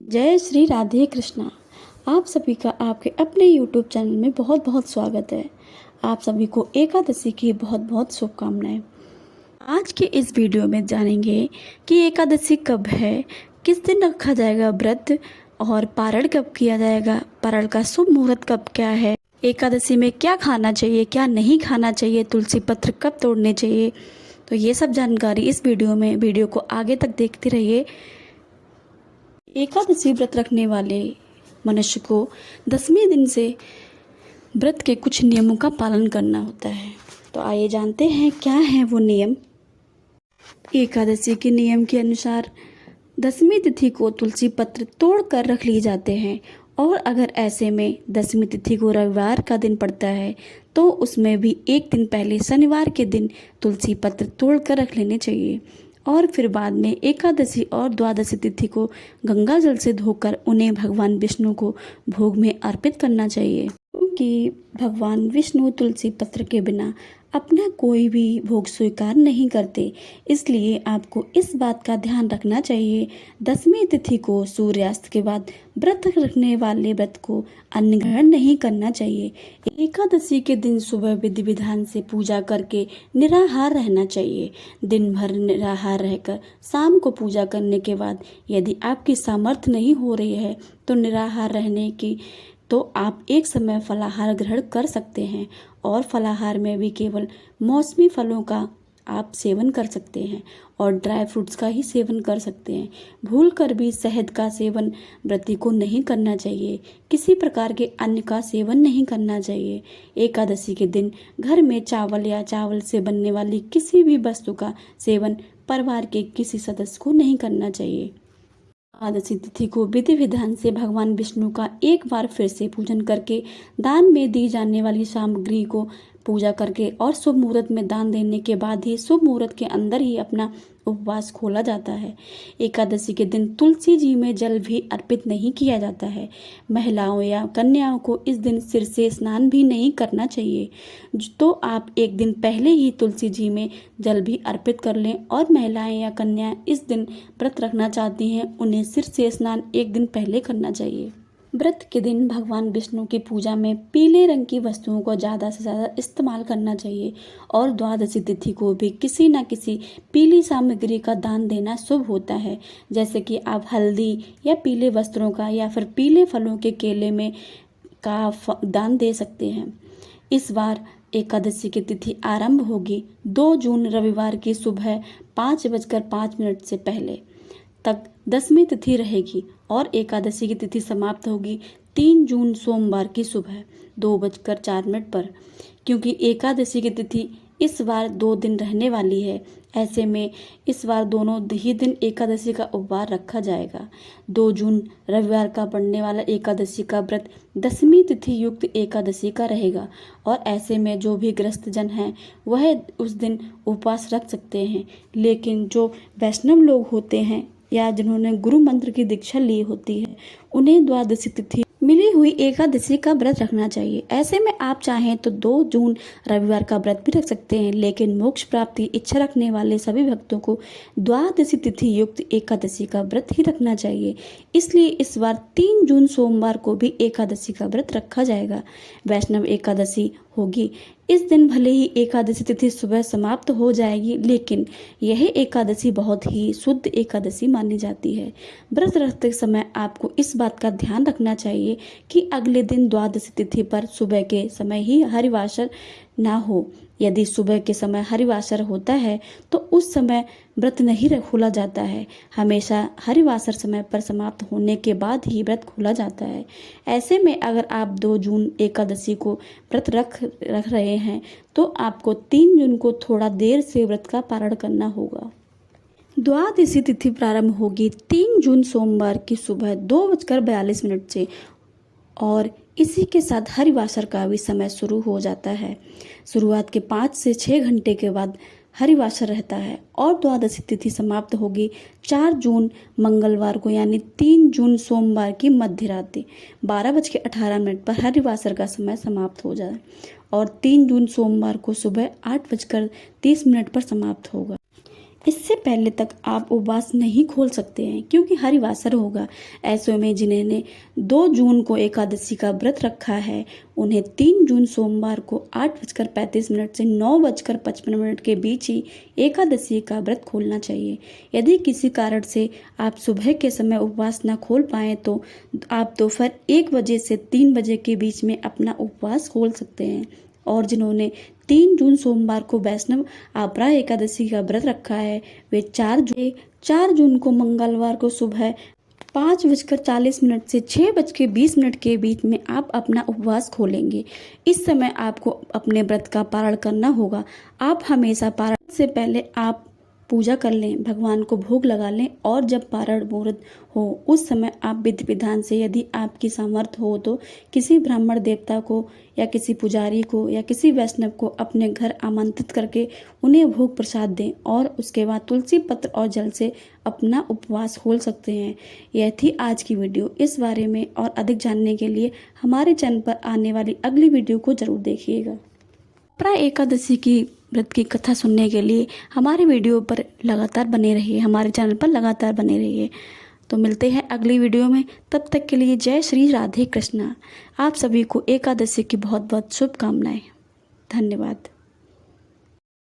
जय श्री राधे कृष्णा। आप सभी का आपके अपने YouTube चैनल में बहुत बहुत स्वागत है। आप सभी को एकादशी की बहुत बहुत शुभकामनाएं। आज के इस वीडियो में जानेंगे कि एकादशी कब है, किस दिन रखा जाएगा व्रत और पारण कब किया जाएगा, पारण का शुभ मुहूर्त कब क्या है, एकादशी में क्या खाना चाहिए क्या नहीं खाना चाहिए, तुलसी पत्र कब तोड़ने चाहिए। तो ये सब जानकारी इस वीडियो में, वीडियो को आगे तक देखते रहिए। एकादशी व्रत रखने वाले मनुष्य को 10वें दिन से व्रत के कुछ नियमों का पालन करना होता है। तो आइए जानते हैं क्या है वो नियम। एकादशी के नियम के अनुसार 10वीं तिथि को तुलसी पत्र तोड़ कर रख लिए जाते हैं और अगर ऐसे में 10वीं तिथि को रविवार का दिन पड़ता है तो उसमें भी एक दिन पहले शनिवार के दिन तुलसी पत्र तोड़ कर रख लेने चाहिए और फिर बाद में एकादशी और द्वादशी तिथि को गंगा जल से धोकर उन्हें भगवान विष्णु को भोग में अर्पित करना चाहिए, क्योंकि भगवान विष्णु तुलसी पत्र के बिना अपना कोई भी भोग स्वीकार नहीं करते। इसलिए आपको इस बात का ध्यान रखना चाहिए। 10वीं तिथि को सूर्यास्त के बाद व्रत रखने वाले व्रत को अन्न ग्रहण नहीं करना चाहिए। एकादशी के दिन सुबह विधि विधान से पूजा करके निराहार रहना चाहिए। दिन भर निराहार रहकर शाम को पूजा करने के बाद यदि आपकी सामर्थ्य नहीं हो रही है तो निराहार रहने की तो आप एक समय फलाहार ग्रहण कर सकते हैं और फलाहार में भी केवल मौसमी फलों का आप सेवन कर सकते हैं और ड्राई फ्रूट्स का ही सेवन कर सकते हैं। भूल कर भी शहद का सेवन व्रती को नहीं करना चाहिए। किसी प्रकार के अन्न का सेवन नहीं करना चाहिए। एकादशी के दिन घर में चावल या चावल से बनने वाली किसी भी वस्तु का सेवन परिवार के किसी सदस्य को नहीं करना चाहिए। एकादशी तिथि को विधि विधान से भगवान विष्णु का एक बार फिर से पूजन करके दान में दी जाने वाली सामग्री को पूजा करके और शुभ मुहूर्त में दान देने के बाद ही शुभ मुहूर्त के अंदर ही अपना उपवास खोला जाता है। एकादशी के दिन तुलसी जी में जल भी अर्पित नहीं किया जाता है। महिलाओं या कन्याओं को इस दिन सिर से स्नान भी नहीं करना चाहिए। तो आप एक दिन पहले ही तुलसी जी में जल भी अर्पित कर लें और महिलाएं या कन्याएं इस दिन व्रत रखना चाहती हैं उन्हें सिर से स्नान एक दिन पहले करना चाहिए। व्रत के दिन भगवान विष्णु की पूजा में पीले रंग की वस्तुओं को ज़्यादा से ज़्यादा इस्तेमाल करना चाहिए और द्वादशी तिथि को भी किसी न किसी पीली सामग्री का दान देना शुभ होता है, जैसे कि आप हल्दी या पीले वस्त्रों का या फिर पीले फलों के केले में का दान दे सकते हैं। इस बार एकादशी की तिथि आरंभ होगी 2 जून रविवार की सुबह 5:05 से पहले तक 10वीं तिथि रहेगी और एकादशी की तिथि समाप्त होगी 3 जून सोमवार की सुबह 2:04 पर। क्योंकि एकादशी की तिथि इस बार 2 दिन रहने वाली है, ऐसे में इस बार दोनों ही दिन एकादशी का उपवास रखा जाएगा। 2 जून रविवार का पड़ने वाला एकादशी का व्रत 10वीं तिथि युक्त एकादशी का रहेगा और ऐसे में जो भी ग्रस्त जन हैं वह उस दिन उपवास रख सकते हैं, लेकिन जो वैष्णव लोग होते हैं या जिन्होंने गुरु मंत्र की दीक्षा ली होती है उन्हें द्वादशी तिथि मिली हुई एकादशी का व्रत रखना चाहिए। ऐसे में आप चाहें तो 2 जून रविवार का व्रत भी रख सकते हैं, लेकिन मोक्ष प्राप्ति इच्छा रखने वाले सभी भक्तों को द्वादशी तिथि युक्त एकादशी का व्रत ही रखना चाहिए। इसलिए इस बार 3 जून सोमवार को भी एकादशी का व्रत रखा जाएगा। वैष्णव एकादशी होगी। इस दिन भले ही एकादशी तिथि सुबह समाप्त हो जाएगी, लेकिन यह एकादशी बहुत ही शुद्ध एकादशी मानी जाती है। व्रत रखते समय आपको इस बात का ध्यान रखना चाहिए कि अगले दिन द्वादशी तिथि पर सुबह के समय ही हरिवासर ना हो। यदि सुबह के समय हरिवासर होता है तो उस समय व्रत नहीं खोला जाता है। हमेशा हरिवासर समय पर समाप्त होने के बाद ही व्रत खोला जाता है। ऐसे में अगर आप 2 जून एकादशी को व्रत रख रहे हैं तो आपको 3 जून को थोड़ा देर से व्रत का पारण करना होगा। द्वादशी तिथि प्रारंभ होगी 3 जून सोमवार की सुबह 2:42 से और इसी के साथ हरिवासर का भी समय शुरू हो जाता है। शुरुआत के 5 से 6 घंटे के बाद हरिवासर रहता है और द्वादशी तिथि समाप्त होगी 4 जून मंगलवार को, यानी 3 जून सोमवार की मध्य रात्रि 12:18 पर हरिवासर का समय समाप्त हो जाए और 3 जून सोमवार को सुबह 8:30 पर समाप्त होगा। इससे पहले तक आप उपवास नहीं खोल सकते हैं क्योंकि हरिवासर होगा। ऐसे में जिन्होंने 2 जून को एकादशी का व्रत रखा है उन्हें 3 जून सोमवार को 8:35 से 9:55 के बीच ही एकादशी का व्रत खोलना चाहिए। यदि किसी कारण से आप सुबह के समय उपवास न खोल पाएँ तो आप दोपहर 1 बजे से 3 बजे के बीच में अपना उपवास खोल सकते हैं। और जिन्होंने 3 जून सोमवार को वैष्णव आपरा एकादशी का व्रत रखा है वे 4 जून को मंगलवार को सुबह 5:40 से 6:20 के बीच में आप अपना उपवास खोलेंगे। इस समय आपको अपने व्रत का पारण करना होगा। आप हमेशा पारण से पहले आप पूजा कर लें, भगवान को भोग लगा लें और जब पारण मुहूर्त हो उस समय आप विधि विधान से यदि आपकी सामर्थ्य हो तो किसी ब्राह्मण देवता को या किसी पुजारी को या किसी वैष्णव को अपने घर आमंत्रित करके उन्हें भोग प्रसाद दें और उसके बाद तुलसी पत्र और जल से अपना उपवास खोल सकते हैं। यह थी आज की वीडियो। इस बारे में और अधिक जानने के लिए हमारे चैनल पर आने वाली अगली वीडियो को जरूर देखिएगा। प्राय एकादशी की व्रत की कथा सुनने के लिए हमारे वीडियो पर लगातार बने रहिए, हमारे चैनल पर लगातार बने रहिए। तो मिलते हैं अगली वीडियो में, तब तक के लिए जय श्री राधे कृष्णा। आप सभी को एकादशी की बहुत बहुत शुभकामनाएं। धन्यवाद।